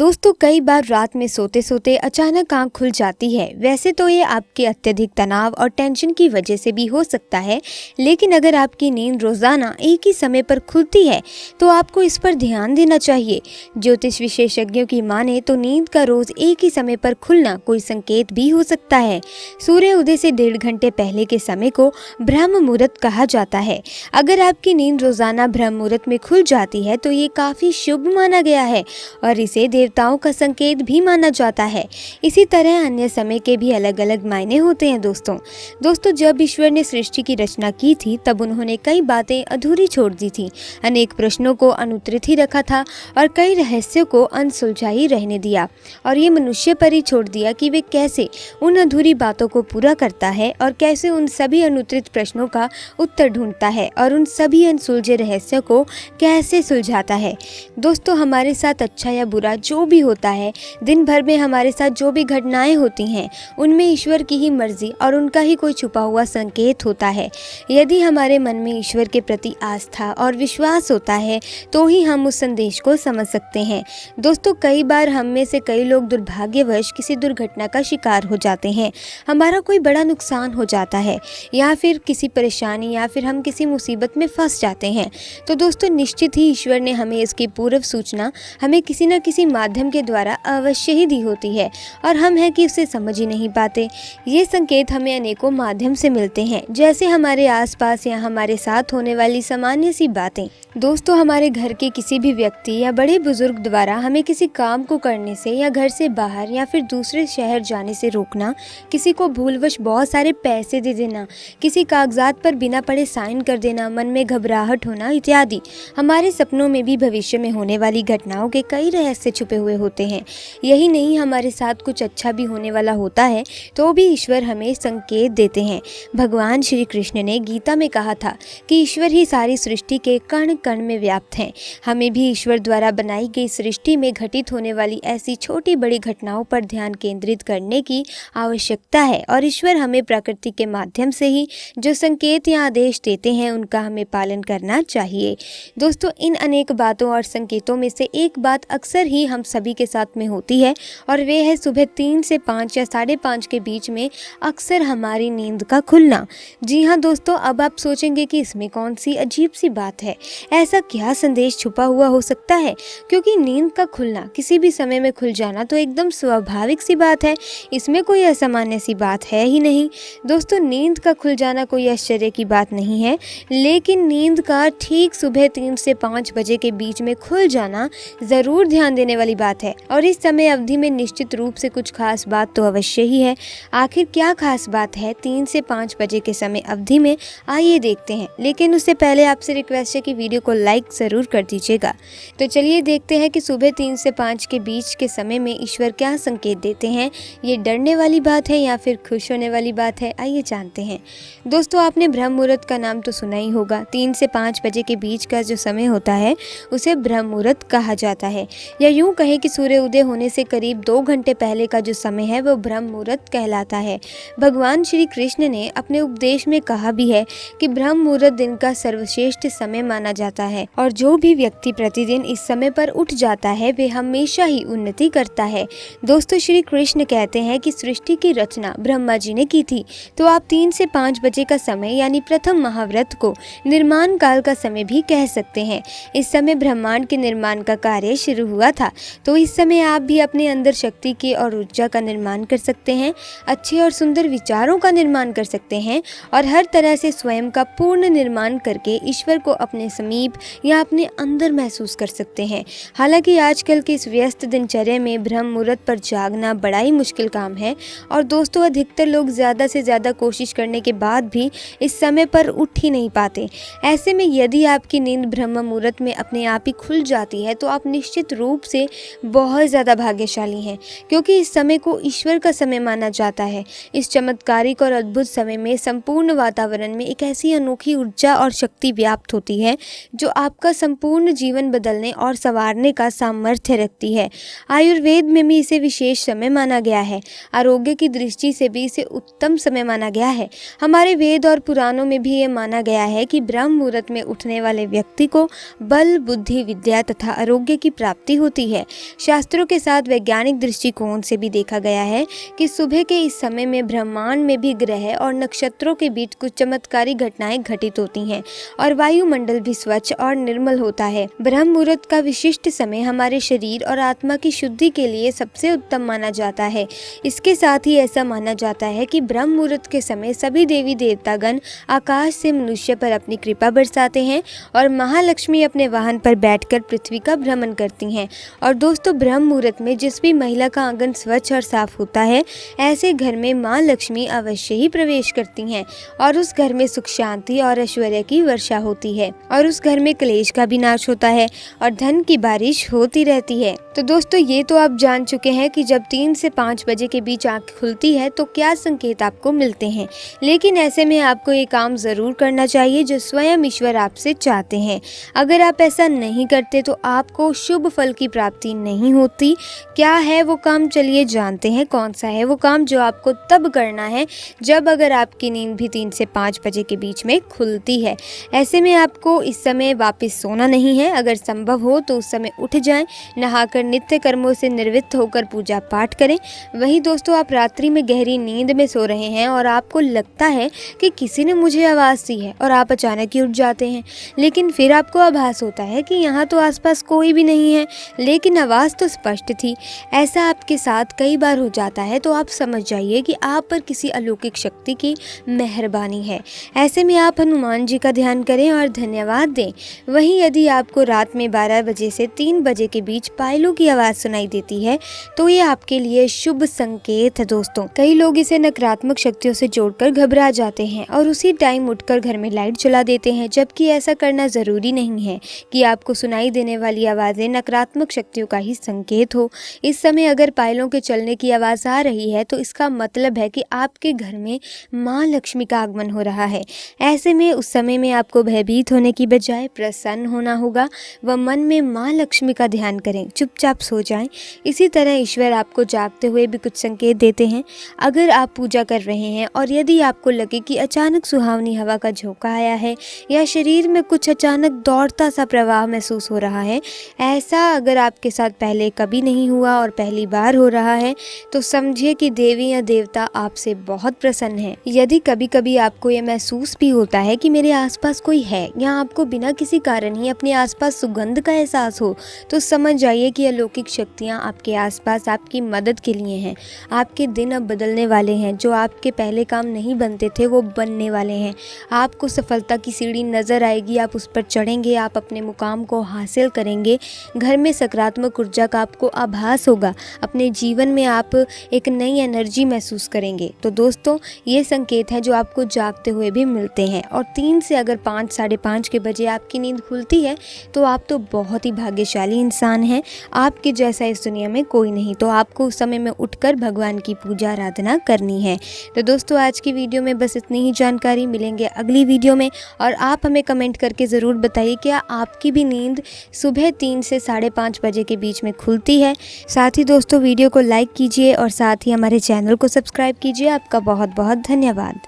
दोस्तों कई बार रात में सोते सोते अचानक आंख खुल जाती है। वैसे तो ये आपके अत्यधिक तनाव और टेंशन की वजह से भी हो सकता है, लेकिन अगर आपकी नींद रोजाना एक ही समय पर खुलती है तो आपको इस पर ध्यान देना चाहिए। ज्योतिष विशेषज्ञों की माने तो नींद का रोज एक ही समय पर खुलना कोई संकेत भी हो सकता है। सूर्य उदय से 1.5 घंटे पहले के समय को ब्रह्म मुहूर्त कहा जाता है। अगर आपकी नींद रोजाना ब्रह्म मुहूर्त में खुल जाती है तो ये काफी शुभ माना गया है और इसे देवताओं का संकेत भी माना जाता है। इसी तरह अन्य समय के भी अलग अलग मायने होते हैं। दोस्तों जब ईश्वर ने सृष्टि की रचना की थी तब उन्होंने कई बातें अधूरी छोड़ दी थी, अनेक प्रश्नों को अनुत्तरित ही रखा था और कई रहस्यों को अनसुलझा ही रहने दिया और ये मनुष्य पर ही छोड़ दिया कि वे कैसे उन अधूरी बातों को पूरा करता है और कैसे उन सभी अनुत्तरित प्रश्नों का उत्तर ढूंढता है और उन सभी अनसुलझे रहस्यों को कैसे सुलझाता है। दोस्तों हमारे साथ अच्छा या बुरा जो भी होता है, दिन भर में हमारे साथ जो भी घटनाएं होती हैं, उनमें ईश्वर की ही मर्जी और उनका ही कोई छुपा हुआ संकेत होता है। यदि हमारे मन में ईश्वर के प्रति आस्था और विश्वास होता है तो ही हम उस संदेश को समझ सकते हैं। दोस्तों कई बार हम में से कई लोग दुर्भाग्यवश किसी दुर्घटना का शिकार हो जाते हैं, हमारा कोई बड़ा नुकसान हो जाता है या फिर किसी परेशानी या फिर हम किसी मुसीबत में फंस जाते हैं। तो दोस्तों निश्चित ही ईश्वर ने हमें इसकी पूर्व सूचना हमें किसी न किसी माध्यम के द्वारा अवश्य ही दी होती है और हम हैं कि उसे समझ ही नहीं पाते। ये संकेत हमें अनेकों माध्यम से मिलते हैं, जैसे हमारे आसपास या हमारे साथ होने वाली सामान्य सी बातें। दोस्तों हमारे घर के किसी भी व्यक्ति या बड़े बुजुर्ग द्वारा हमें किसी काम को करने से या घर से बाहर या फिर दूसरे शहर जाने से रोकना, किसी को भूलवश बहुत सारे पैसे दे देना, किसी कागजात पर बिना पढ़े साइन कर देना, मन में घबराहट होना इत्यादि। हमारे सपनों में भी भविष्य में होने वाली घटनाओं के कई रहस्य छुपे हुए होते हैं। यही नहीं, हमारे साथ कुछ अच्छा भी होने वाला होता है तो भी ईश्वर हमें संकेत देते हैं। भगवान श्री कृष्ण ने गीता में कहा था कि ईश्वर ही सारी सृष्टि के कण कण में व्याप्त हैं। हमें भी ईश्वर द्वारा बनाई गई सृष्टि में घटित होने वाली ऐसी छोटी बड़ी घटनाओं पर ध्यान केंद्रित करने की आवश्यकता है और ईश्वर हमें प्रकृति के माध्यम से ही जो संकेत या आदेश देते हैं उनका हमें पालन करना चाहिए। दोस्तों इन अनेक बातों और संकेतों में से एक बात अक्सर ही हम सभी के साथ में होती है और वे है सुबह 3 से 5 या 5:30 के बीच में अक्सर हमारी नींद का खुलना। जी हाँ दोस्तों, अब आप सोचेंगे कि इसमें कौन सी अजीब सी बात है, ऐसा क्या संदेश छुपा हुआ हो सकता है, क्योंकि नींद का खुलना, किसी भी समय में खुल जाना तो एकदम स्वाभाविक सी बात है, इसमें कोई असामान्य सी बात है ही नहीं। दोस्तों नींद का खुल जाना कोई आश्चर्य की बात नहीं है, लेकिन नींद का ठीक सुबह 3 से 5 बजे के बीच में खुल जाना जरूर ध्यान देने वाली बात है और इस समय अवधि में निश्चित रूप से कुछ खास बात तो अवश्य ही है। आखिर क्या खास बात है 3 से 5 बजे के समय अवधि में, आइए देखते हैं। लेकिन उससे पहले आपसे रिक्वेस्ट है कि वीडियो को लाइक जरूर कर दीजिएगा। तो चलिए देखते हैं कि सुबह 3 से 5 के बीच के समय में ईश्वर क्या संकेत देते हैं। ये डरने वाली बात है या फिर खुश होने वाली बात है, आइए जानते हैं। दोस्तों आपने ब्रह्म मुहूर्त का नाम तो सुना ही होगा। 3 से 5 बजे के बीच का जो समय होता है उसे ब्रह्म मुहूर्त कहा जाता है, या यूं कहें कि सूर्य उदय होने से करीब 2 घंटे पहले का जो समय है वो ब्रह्म मुहूर्त कहलाता है। भगवान श्री कृष्ण ने अपने उपदेश में कहा भी है कि ब्रह्म मुहूर्त दिन का सर्वश्रेष्ठ समय माना जाता है और जो भी व्यक्ति प्रतिदिन इस समय पर उठ जाता है वे हमेशा ही उन्नति करता है। दोस्तों श्री कृष्ण कहते हैं कि सृष्टि की रचना ब्रह्मा जी ने की थी, तो आप 3 से 5 बजे का समय यानी प्रथम महाव्रत को निर्माण काल का समय भी कह सकते हैं। इस समय ब्रह्मांड के निर्माण का कार्य शुरू हुआ था, तो इस समय आप भी अपने अंदर शक्ति की और ऊर्जा का निर्माण कर सकते हैं, अच्छे और सुंदर विचारों का निर्माण कर सकते हैं और हर तरह से स्वयं का पूर्ण निर्माण करके ईश्वर को अपने समीप या अपने अंदर महसूस कर सकते हैं। हालांकि आजकल की इस व्यस्त दिनचर्या में ब्रह्म मुहूर्त पर जागना बड़ा ही मुश्किल काम है और दोस्तों अधिकतर लोग ज़्यादा से ज़्यादा कोशिश करने के बाद भी इस समय पर उठ ही नहीं पाते। ऐसे में यदि आपकी नींद ब्रह्म मुहूर्त में अपने आप ही खुल जाती है तो आप निश्चित रूप से बहुत ज़्यादा भाग्यशाली हैं, क्योंकि इस समय को ईश्वर का समय माना जाता है। इस चमत्कारिक और अद्भुत समय में संपूर्ण वातावरण में एक ऐसी अनोखी ऊर्जा और शक्ति व्याप्त होती है जो आपका संपूर्ण जीवन बदलने और संवारने का सामर्थ्य रखती है। आयुर्वेद में भी इसे विशेष समय माना गया है, आरोग्य की दृष्टि से भी इसे उत्तम समय माना गया है। हमारे वेद और पुराणों में भी ये माना गया है कि ब्रह्म मुहूर्त में उठने वाले व्यक्ति को बल, बुद्धि, विद्या तथा आरोग्य की प्राप्ति होती है। शास्त्रों के साथ वैज्ञानिक दृष्टिकोण से भी देखा गया है कि सुबह के इस समय में ब्रह्मांड में भी ग्रह और नक्षत्रों के बीच कुछ चमत्कारी घटनाएं घटित होती हैं और वायुमंडल भी स्वच्छ और निर्मल होता है। ब्रह्म मुहूर्त का विशिष्ट समय हमारे शरीर और आत्मा की शुद्धि के लिए सबसे उत्तम माना जाता है। इसके साथ ही ऐसा माना जाता है कि ब्रह्म मुहूर्त के समय सभी देवी देवतागण आकाश से मनुष्य पर अपनी कृपा बरसाते हैं और महालक्ष्मी अपने वाहन पर बैठकर पृथ्वी का भ्रमण करती हैं। और दोस्तों, ब्रह्म मुहूर्त में जिस भी महिला का आंगन स्वच्छ और साफ होता है, ऐसे घर में माँ लक्ष्मी अवश्य ही प्रवेश करती हैं और उस घर में सुख शांति और ऐश्वर्य की वर्षा होती है और उस घर में क्लेश का भी नाश होता है और धन की बारिश होती रहती है। तो दोस्तों, ये तो आप जान चुके हैं कि जब 3 से 5 बजे के बीच आंख खुलती है तो क्या संकेत आपको मिलते हैं। लेकिन ऐसे में आपको ये काम जरूर करना चाहिए जो स्वयं ईश्वर आपसे चाहते हैं। अगर आप ऐसा नहीं करते तो आपको शुभ फल की प्राप्ति नहीं होती। क्या है वो काम, चलिए जानते हैं कौन सा है वो काम जो आपको तब करना है जब अगर आपकी नींद भी 3 से 5 बजे के बीच में खुलती है। ऐसे में आपको इस समय वापस सोना नहीं है। अगर संभव हो तो उस समय उठ जाएं, नहाकर नित्य कर्मों से निवृत्त होकर पूजा पाठ करें। वहीं दोस्तों, आप रात्रि में गहरी नींद में सो रहे हैं और आपको लगता है कि किसी ने मुझे आवाज़ दी है और आप अचानक ही उठ जाते हैं, लेकिन फिर आपको आभास होता है कि यहाँ तो आसपास कोई भी नहीं है, लेकिन आवाज़ तो स्पष्ट थी। ऐसा आपके साथ कई बार हो जाता है तो आप समझ जाइए कि आप पर किसी अलौकिक शक्ति की मेहरबानी है। ऐसे में आप हनुमान जी का ध्यान करें और धन्यवाद दें। वहीं यदि आपको रात में 12 बजे से 3 बजे के बीच पायलों की आवाज़ सुनाई देती है तो ये आपके लिए शुभ संकेत है। दोस्तों, कई लोग इसे नकारात्मक शक्तियों से जोड़कर घबरा जाते हैं और उसी टाइम उठकर घर में लाइट जला देते हैं, जबकि ऐसा करना ज़रूरी नहीं है कि आपको सुनाई देने वाली आवाज़ें नकारात्मक शक्तियों का ही संकेत हो। इस समय अगर पायलों के चलने की आवाज़ आ रही है तो इसका मतलब है कि आपके घर में माँ लक्ष्मी का आगमन हो रहा है। ऐसे में उस समय में आपको भयभीत होने की बजाय प्रसन्न होना होगा व मन में माँ लक्ष्मी का ध्यान करें, चुपचाप सो जाएं। इसी तरह ईश्वर आपको जागते हुए भी कुछ संकेत देते हैं। अगर आप पूजा कर रहे हैं और यदि आपको लगे कि अचानक सुहावनी हवा का झोंका आया है या शरीर में कुछ अचानक दौड़ता सा प्रवाह महसूस हो रहा है, ऐसा अगर आपके साथ पहले कभी नहीं हुआ और पहली बार हो रहा है तो समझिए कि देवी या देवता आपसे बहुत प्रसन्न है। यदि कभी कभी आपको ये महसूस भी होता है कि मेरे आसपास कोई है या आपको बिना किसी कारण ही अपने आसपास सुगंध का एहसास हो, तो समझ जाइए कि अलौकिक शक्तियाँ आपके आसपास आपकी मदद के लिए हैं। आपके दिन अब बदलने वाले हैं। जो आपके पहले काम नहीं बनते थे वो बनने वाले हैं। आपको सफलता की सीढ़ी नज़र आएगी, आप उस पर चढ़ेंगे, आप अपने मुकाम को हासिल करेंगे। घर में सकारात्मक ऊर्जा का आपको आभास होगा। अपने जीवन में आप एक नई एनर्जी महसूस करेंगे। तो दोस्तों, ये संकेत है जो आपको जागते हुए भी मिलते हैं। और 3 से अगर 5, साढ़े 5 के बजे आपकी नींद खुलती है तो आप तो बहुत ही भाग्यशाली इंसान हैं। आपके जैसा इस दुनिया में कोई नहीं। तो आपको उस समय में उठकर भगवान की पूजा आराधना करनी है। तो दोस्तों, आज की वीडियो में बस इतनी ही जानकारी। मिलेंगे अगली वीडियो में और आप हमें कमेंट करके ज़रूर बताइए क्या आपकी भी नींद सुबह 3 से साढ़े 5 बजे के बीच में खुलती है। साथ ही दोस्तों, वीडियो को लाइक कीजिए और साथ ही हमारे चैनल को सब्सक्राइब कीजिए। आपका बहुत बहुत धन्यवाद।